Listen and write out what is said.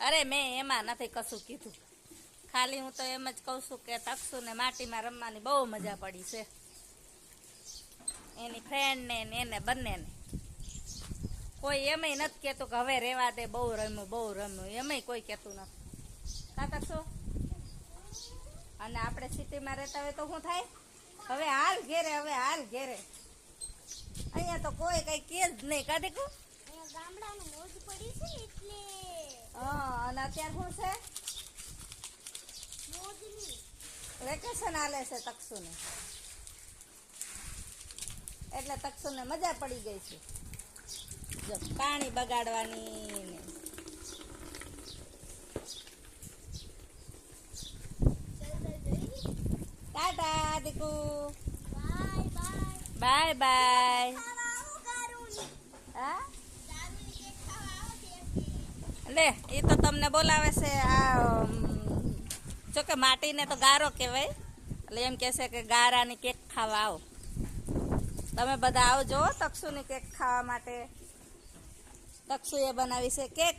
અરે મેં એમાં નથી કશું કીધું, ખાલી હું તો એમ જ કહું છું કે તક્ષુ ને માટીમાં રમવાની બહુ મજા પડી છે, એની ફ્રેન્ડ ને એને બંનેને. કોઈ એમય નથી કહેતું કે હવે રેવા દે, બહુ રમ્યું એમય કોઈ કહેતું નથી. કા તક્ષુ? અને આપણે સિટીમાં રહેતા હોય તો શું થાય, હવે હાલ ઘેરે, હવે હાલ ઘેરે. અહીંયા તો કોઈ કઈ કે જ નહીં. કાઢી કુ ગામડાનું મોજ પડી છે એટલે. હા, અને અત્યારે શું છે, મોજની વેકેશન હાલે છે તક્ષુને, એટલે તક્ષુને મજા પડી ગઈ છે. જો પાણી બગાડવાની ને. ટાટા દીકુ, બાય બાય. Bye bye. ખાવા આવો ગારુની. હા ગારુની કેક ખાવા આવો દેખી. લે, એ તો તમને બોલાવે છે. આ જો કે માટીને તો ગારો કહેવાય, એટલે એમ કહેશે કે ગારાની કેક ખાવા આવો. તમે બધા આવજો તક્ષુની કેક ખાવા માટે. તક્ષુએ બનાવી છે કેક.